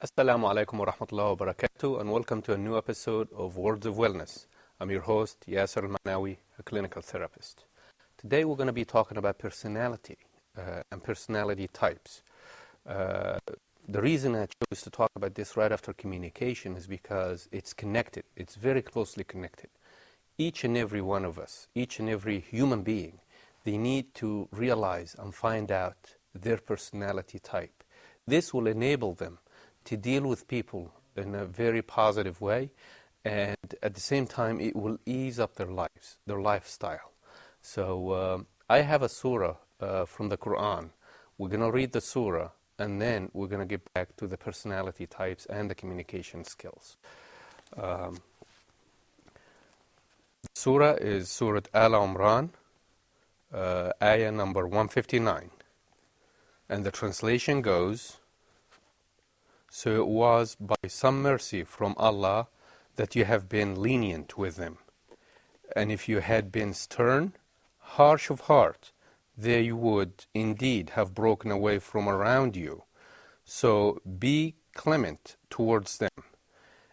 Assalamu alaikum wa rahmatullahi wa barakatuh, and welcome to a new episode of Words of Wellness. I'm your host, Yassir Al-Manawi, a clinical therapist. Today we're going to be talking about personality and personality types. The reason I chose to talk about this right after communication is because it's connected. It's very closely connected. Each and every one of us, each and every human being, they need to realize and find out their personality type. This will enable them to deal with people in a very positive way, and at the same time it will ease up their lives, their lifestyle. So I have a surah from the Quran. We're going to read the surah, and then we're going to get back to the personality types and the communication skills. The surah is Surah Al-Imran, ayah number 159. And the translation goes, "So it was by some mercy from Allah that you have been lenient with them. And if you had been stern, harsh of heart, they would indeed have broken away from around you. So be clement towards them,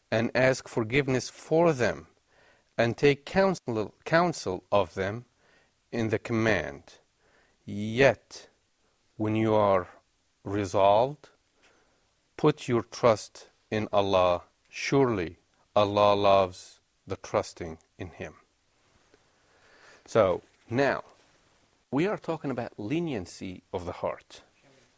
and ask forgiveness for them, and take counsel of them in the command. Yet, when you are resolved, put your trust in Allah. Surely Allah loves the trusting in Him." So now, we are talking about leniency of the heart.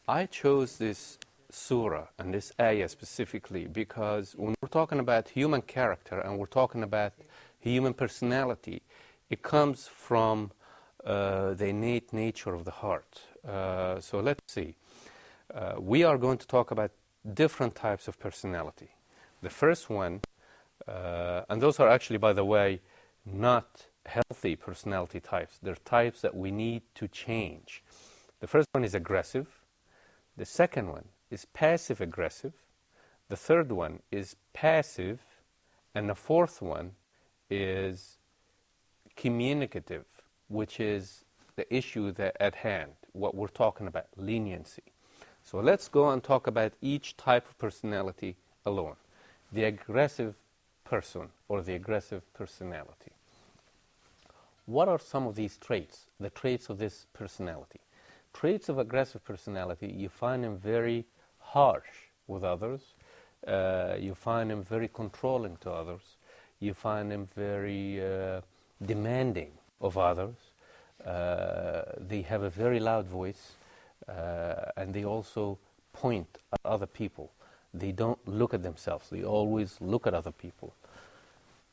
I chose this surah and this ayah specifically because when we're talking about human character and we're talking about human personality, it comes from the innate nature of the heart. So let's see. We are going to talk about different types of personality. The first one, and those are actually, by the way, not healthy personality types. They're types that we need to change. The first one is aggressive. The second one is passive-aggressive. The third one is passive. And the fourth one is communicative, which is the issue that at hand, what we're talking about, leniency. So let's go and talk about each type of personality alone. The aggressive person or the aggressive personality. What are some of these traits, the traits of this personality? Traits of aggressive personality, you find them very harsh with others. You find them very controlling to others. You find them very demanding of others. They have a very loud voice. And they also point at other people. They don't look at themselves. They always look at other people.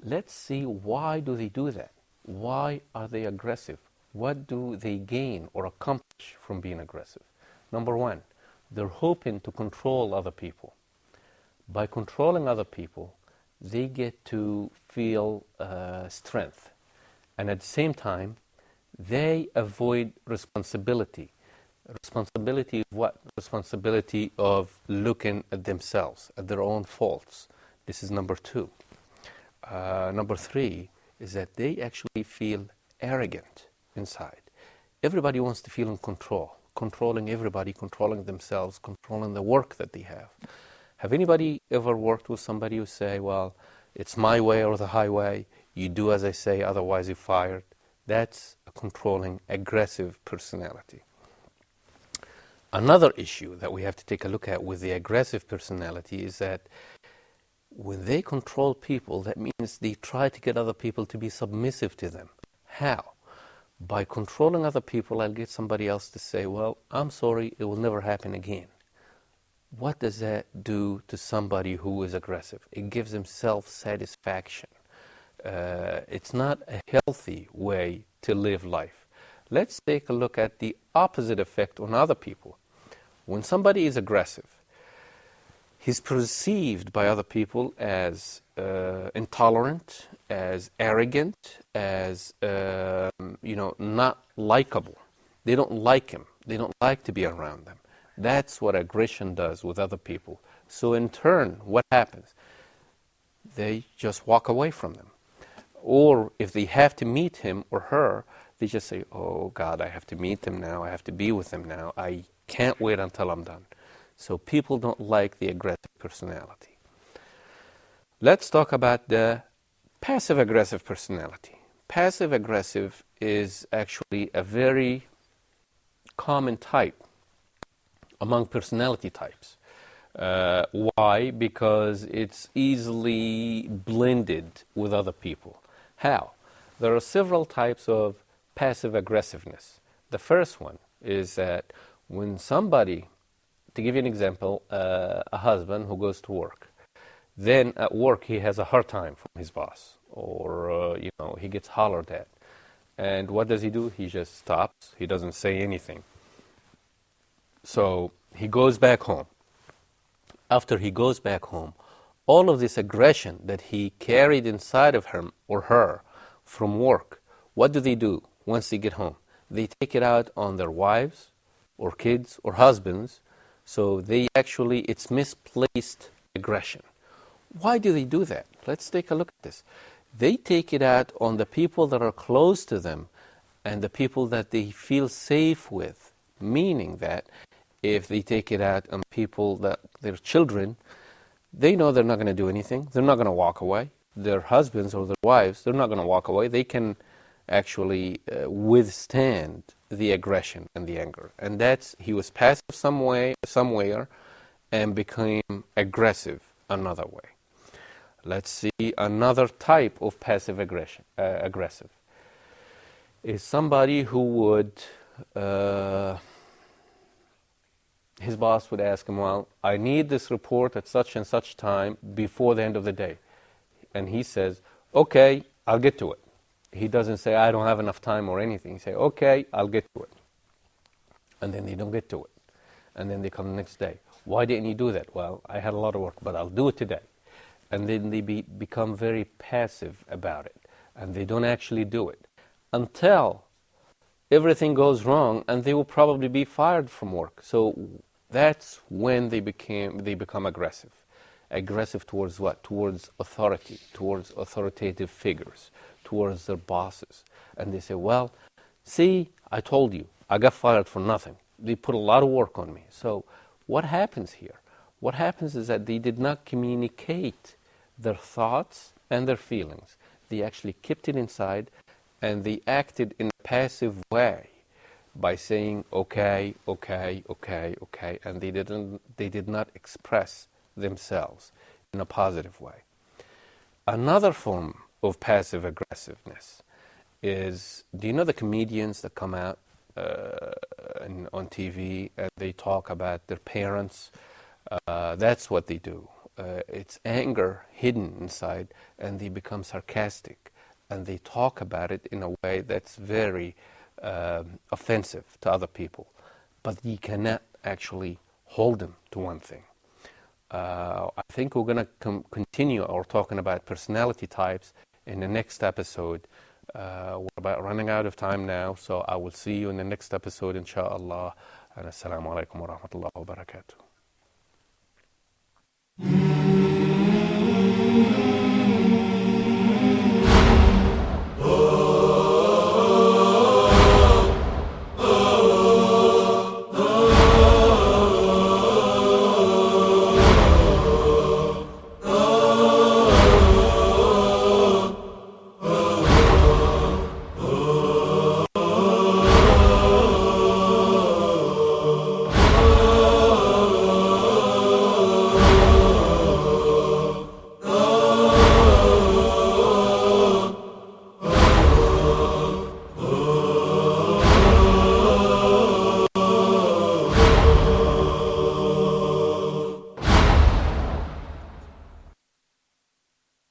Let's see, why do they do that? Why are they aggressive? What do they gain or accomplish from being aggressive? Number one, they're hoping to control other people. By controlling other people, they get to feel strength. And at the same time, they avoid responsibility. Responsibility of what? Responsibility of looking at themselves, at their own faults. This is number two. Number three is that they actually feel arrogant inside. Everybody wants to feel in control, controlling everybody, controlling themselves, controlling the work that they have. Have anybody ever worked with somebody who say, well, it's my way or the highway, you do as I say, otherwise you're fired? That's a controlling, aggressive personality. Another issue that we have to take a look at with the aggressive personality is that when they control people, that means they try to get other people to be submissive to them. How? By controlling other people, I'll get somebody else to say, well, I'm sorry, it will never happen again. What does that do to somebody who is aggressive? It gives them self-satisfaction. It's not a healthy way to live life. Let's take a look at the opposite effect on other people. When somebody is aggressive, he's perceived by other people as intolerant, as arrogant, as not likable. They don't like him. They don't like to be around them. That's what aggression does with other people. So in turn, what happens? They just walk away from them. Or if they have to meet him or her, they just say, oh God, I have to meet them now, I have to be with them now, I can't wait until I'm done. So people don't like the aggressive personality. Let's talk about the passive-aggressive personality. Passive-aggressive is actually a very common type among personality types. Why? Because it's easily blended with other people. How? There are several types of passive aggressiveness. The first one is that when somebody, to give you an example, a husband who goes to work, then at work he has a hard time from his boss, or he gets hollered at. And what does he do? He just stops. He doesn't say anything. So he goes back home. After he goes back home, all of this aggression that he carried inside of him or her from work, what do once they get home? They take it out on their wives or kids or husbands. So it's misplaced aggression. Why do they do that? Let's take a look at this. They take it out on the people that are close to them and the people that they feel safe with, meaning that if they take it out on people that their children, they know they're not going to do anything. They're not going to walk away. Their husbands or their wives, they're not going to walk away. They can actually withstand the aggression and the anger. And he was passive somewhere and became aggressive another way. Let's see another type of passive aggressive. Is somebody who would his boss would ask him, well, I need this report at such and such time before the end of the day. And he says, okay, I'll get to it. He doesn't say, I don't have enough time or anything. He says, okay, I'll get to it. And then they don't get to it. And then they come the next day. Why didn't you do that? Well, I had a lot of work, but I'll do it today. And then they become very passive about it. And they don't actually do it until everything goes wrong, and they will probably be fired from work. So that's when they become aggressive. Aggressive towards what? Towards authority, towards authoritative figures, towards their bosses. And they say, well, see, I told you, I got fired for nothing. They put a lot of work on me. So what happens here? What happens is that they did not communicate their thoughts and their feelings. They actually kept it inside, and they acted in a passive way by saying, okay, okay, okay, okay, and they did not express themselves in a positive way. Another form of passive aggressiveness is, do you know the comedians that come out on TV and they talk about their parents? That's what they do. It's anger hidden inside, and they become sarcastic, and they talk about it in a way that's very offensive to other people. But you cannot actually hold them to one thing. I think we're going to continue our talking about personality types in the next episode. We're about running out of time now, so I will see you in the next episode, inshallah. And assalamu alaikum wa rahmatullahi wa barakatuh.